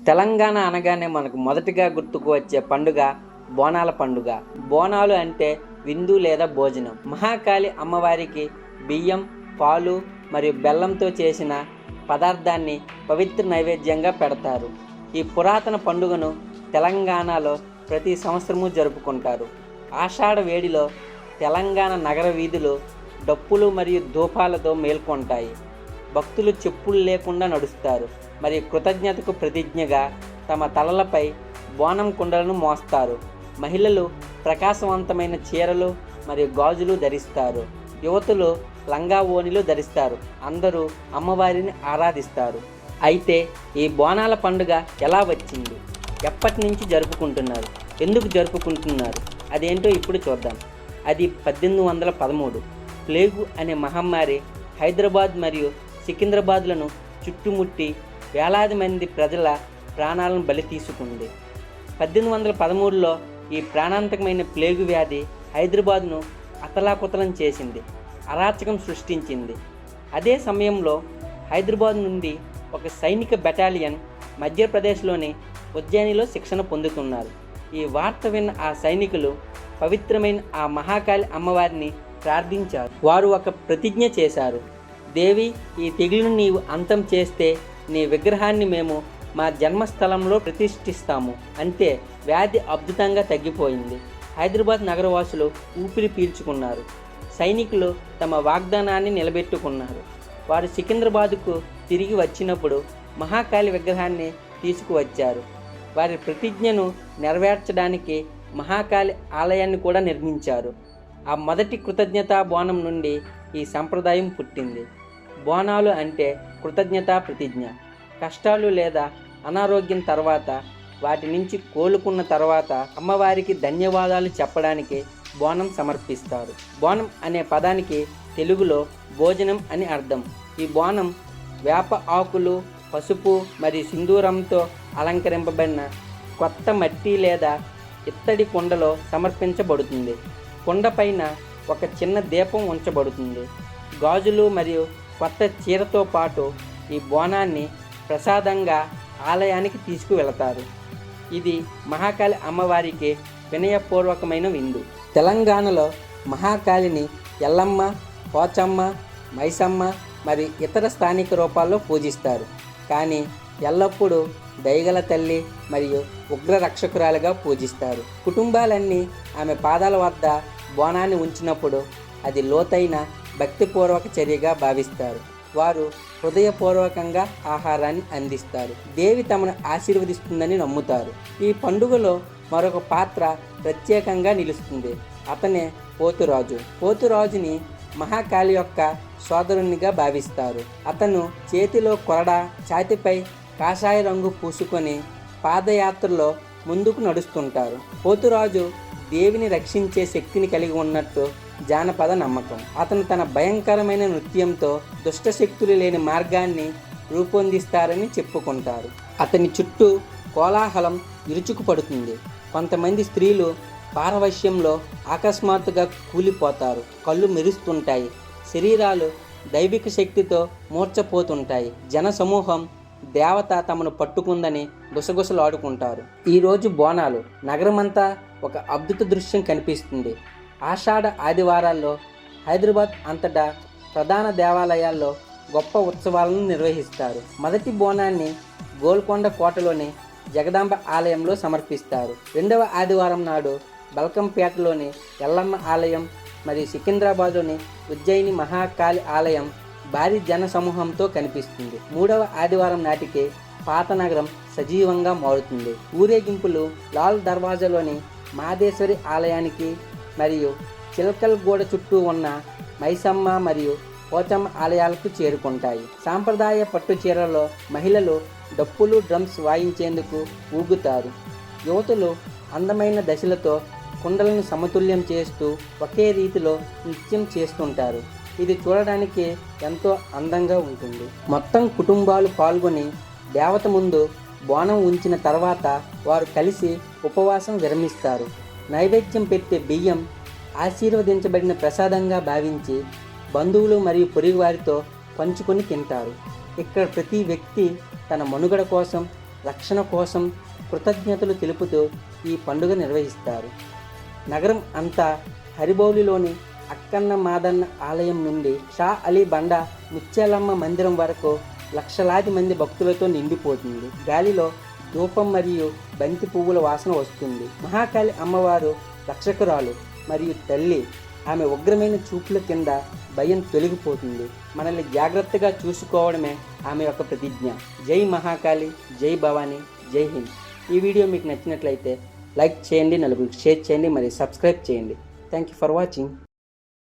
తెలంగాణ అనగానే మనకు మొదటిగా గుర్తుకు వచ్చే పండుగ బోనాల పండుగ. బోనాలు అంటే విందు లేదా భోజనం. మహాకాళి అమ్మవారికి బియ్యం, పాలు మరియు బెల్లంతో చేసిన పదార్థాన్ని పవిత్ర నైవేద్యంగా పెడతారు. ఈ పురాతన పండుగను తెలంగాణలో ప్రతి సంవత్సరము జరుపుకుంటారు. ఆషాఢ వేడిలో తెలంగాణ నగర వీధులు డప్పులు మరియు ధూపాలతో మేల్కొంటాయి. భక్తులు చెప్పులు లేకుండా నడుస్తారు మరియు కృతజ్ఞతకు ప్రతిజ్ఞగా తమ తలలపై బోనం కుండలను మోస్తారు. మహిళలు ప్రకాశవంతమైన చీరలు మరియు గాజులు ధరిస్తారు. యువతులు లంగా ఓణిలు ధరిస్తారు. అందరూ అమ్మవారిని ఆరాధిస్తారు. అయితే ఈ బోనాల పండుగ ఎలా వచ్చింది, ఎప్పటి నుంచి జరుపుకుంటున్నారు, ఎందుకు జరుపుకుంటున్నారు, అదేంటో ఇప్పుడు చూద్దాం. అది 1813 ప్లేగు అనే మహమ్మారి హైదరాబాద్ మరియు సికింద్రాబాద్లను చుట్టుముట్టి వేలాది మంది ప్రజల ప్రాణాలను బలి తీసుకుంది. 1813లో ఈ ప్రాణాంతకమైన ప్లేగు వ్యాధి హైదరాబాద్ను అతలాకుతలం చేసింది, అరాచకం సృష్టించింది. అదే సమయంలో హైదరాబాద్ నుండి ఒక సైనిక బెటాలియన్ మధ్యప్రదేశ్లోని ఉజ్జయినిలో శిక్షణ పొందుతున్నారు. ఈ వార్త విన్న ఆ సైనికులు పవిత్రమైన ఆ మహాకాళి అమ్మవారిని ప్రార్థించారు. వారు ఒక ప్రతిజ్ఞ చేశారు. దేవి, ఈ తెగులును నీవు అంతం చేస్తే నీ విగ్రహాన్ని మేము మా జన్మస్థలంలో ప్రతిష్ఠిస్తాము. అంతే, వ్యాధి అద్భుతంగా తగ్గిపోయింది. హైదరాబాద్ నగరవాసులు ఊపిరి పీల్చుకున్నారు. సైనికులు తమ వాగ్దానాన్ని నిలబెట్టుకున్నారు. వారు సికింద్రాబాద్కు తిరిగి వచ్చినప్పుడు మహాకాళి విగ్రహాన్ని తీసుకువచ్చారు. వారి ప్రతిజ్ఞను నెరవేర్చడానికి మహాకాళి ఆలయాన్ని కూడా నిర్మించారు. ఆ మొదటి కృతజ్ఞతా బోనం నుండి ఈ సంప్రదాయం పుట్టింది. బోనాలు అంటే కృతజ్ఞతా ప్రతిజ్ఞ. కష్టాలు లేదా అనారోగ్యం తర్వాత, వాటి నుంచి కోలుకున్న తర్వాత అమ్మవారికి ధన్యవాదాలు చెప్పడానికి బోనం సమర్పిస్తారు. బోనం అనే పదానికి తెలుగులో భోజనం అని అర్థం. ఈ బోనం వేప ఆకులు, పసుపు మరియు సింధూరంతో అలంకరింపబడిన కొత్త మట్టి లేదా ఇత్తడి కుండలో సమర్పించబడుతుంది. కుండ పైన ఒక చిన్న దీపం ఉంచబడుతుంది. గాజులు మరియు కొత్త చీరతో పాటు ఈ బోనాన్ని ప్రసాదంగా ఆలయానికి తీసుకువెళతారు. ఇది మహాకాళి అమ్మవారికి వినయపూర్వకమైన విందు. తెలంగాణలో మహాకాళిని ఎల్లమ్మ, పోచమ్మ, మైసమ్మ మరియు ఇతర స్థానిక రూపాల్లో పూజిస్తారు. కానీ ఎల్లప్పుడూ దయగల తల్లి మరియు ఉగ్ర రక్షకురాలుగా పూజిస్తారు. కుటుంబాలన్నీ ఆమె పాదాల వద్ద బోనాన్ని ఉంచినప్పుడు అది లోతైన భక్తిపూర్వక చర్యగా భావిస్తారు. వారు హృదయపూర్వకంగా ఆహారాన్ని అందిస్తారు. దేవి తమను ఆశీర్వదిస్తుందని నమ్ముతారు. ఈ పండుగలో మరొక పాత్ర ప్రత్యేకంగా నిలుస్తుంది. అతనే పోతురాజు. పోతురాజుని మహాకాళి యొక్క సోదరునిగా భావిస్తారు. అతను చేతిలో కొరడా, ఛాతిపై కాషాయ రంగు పూసుకొని పాదయాత్రలో ముందుకు నడుస్తుంటారు. పోతురాజు దేవిని రక్షించే శక్తిని కలిగి ఉన్నట్టు జానపద నమ్మకం. అతను తన భయంకరమైన నృత్యంతో దుష్టశక్తులు లేని మార్గాన్ని రూపొందిస్తారని చెప్పుకుంటారు. అతని చుట్టూ కోలాహలం విరుచుకుపడుతుంది. కొంతమంది స్త్రీలు పారవశ్యంలో అకస్మాత్తుగా కూలిపోతారు. కళ్ళు మెరుస్తుంటాయి. శరీరాలు దైవిక శక్తితో మూర్చపోతుంటాయి. జన సమూహం దేవత తమను పట్టుకుందని గుసగుసలాడుకుంటారు. ఈరోజు బోనాలు నగరమంతా ఒక అద్భుత దృశ్యం కనిపిస్తుంది. ఆషాఢ ఆదివారాల్లో హైదరాబాద్ అంతటా ప్రధాన దేవాలయాల్లో గొప్ప ఉత్సవాలను నిర్వహిస్తారు. మొదటి బోనాన్ని గోల్కొండ కోటలోని జగదాంబ ఆలయంలో సమర్పిస్తారు. రెండవ ఆదివారం నాడు బల్కంపేటలోని ఎల్లమ్మ ఆలయం మరియు సికింద్రాబాద్లోని ఉజ్జయిని మహాకాళి ఆలయం భారీ జన సమూహంతో కనిపిస్తుంది. మూడవ ఆదివారం నాటికి పాత నగరం సజీవంగా మారుతుంది. ఊరేగింపులు లాల్ దర్వాజాలోని మాదేశ్వరి ఆలయానికి మరియు చిలకల్ గోడ చుట్టూ ఉన్న మైసమ్మ మరియు పోచమ్మ ఆలయాలకు చేరుకుంటాయి. సాంప్రదాయ పట్టు చీరలో మహిళలు డప్పులు, డ్రమ్స్ వాయించేందుకు ఊగుతారు. యువతులు అందమైన దశలతో కుండలను సమతుల్యం చేస్తూ ఒకే రీతిలో నృత్యం చేస్తుంటారు. ఇది చూడడానికి ఎంతో అందంగా ఉంటుంది. మొత్తం కుటుంబాలు పాల్గొని దేవత ముందు బోనం ఉంచిన తర్వాత వారు కలిసి ఉపవాసం విరమిస్తారు. నైవేద్యం పెట్టే బియ్యం ఆశీర్వదించబడిన ప్రసాదంగా భావించి బంధువులు మరియు పొరుగు వారితో పంచుకొని తింటారు. ఇక్కడ ప్రతి వ్యక్తి తన మనుగడ కోసం రక్షణ కోసం కృతజ్ఞతలు తెలుపుతూ ఈ పండుగ నిర్వహిస్తారు. నగరం అంతా హరిబౌలిలోని అక్కన్న మాదన్న ఆలయం నుండి షా అలీ బండ ముత్యాలమ్మ మందిరం వరకు లక్షలాది మంది భక్తులతో నిండిపోతుంది. గాలిలో ధూపం మరియు బంతి పువ్వుల వాసన వస్తుంది. మహాకాళి అమ్మవారు రక్షకురాలు మరియు తల్లి. ఆమె ఉగ్రమైన చూపుల కింద భయం తొలగిపోతుంది. మనల్ని జాగ్రత్తగా చూసుకోవడమే ఆమె యొక్క ప్రతిజ్ఞ. జై మహాకాళి, జై భవానీ, జై హింద్. ఈ వీడియో మీకు నచ్చినట్లయితే లైక్ చేయండి, నలుగురికి షేర్ చేయండి, మరియు సబ్స్క్రైబ్ చేయండి. Thank you for watching.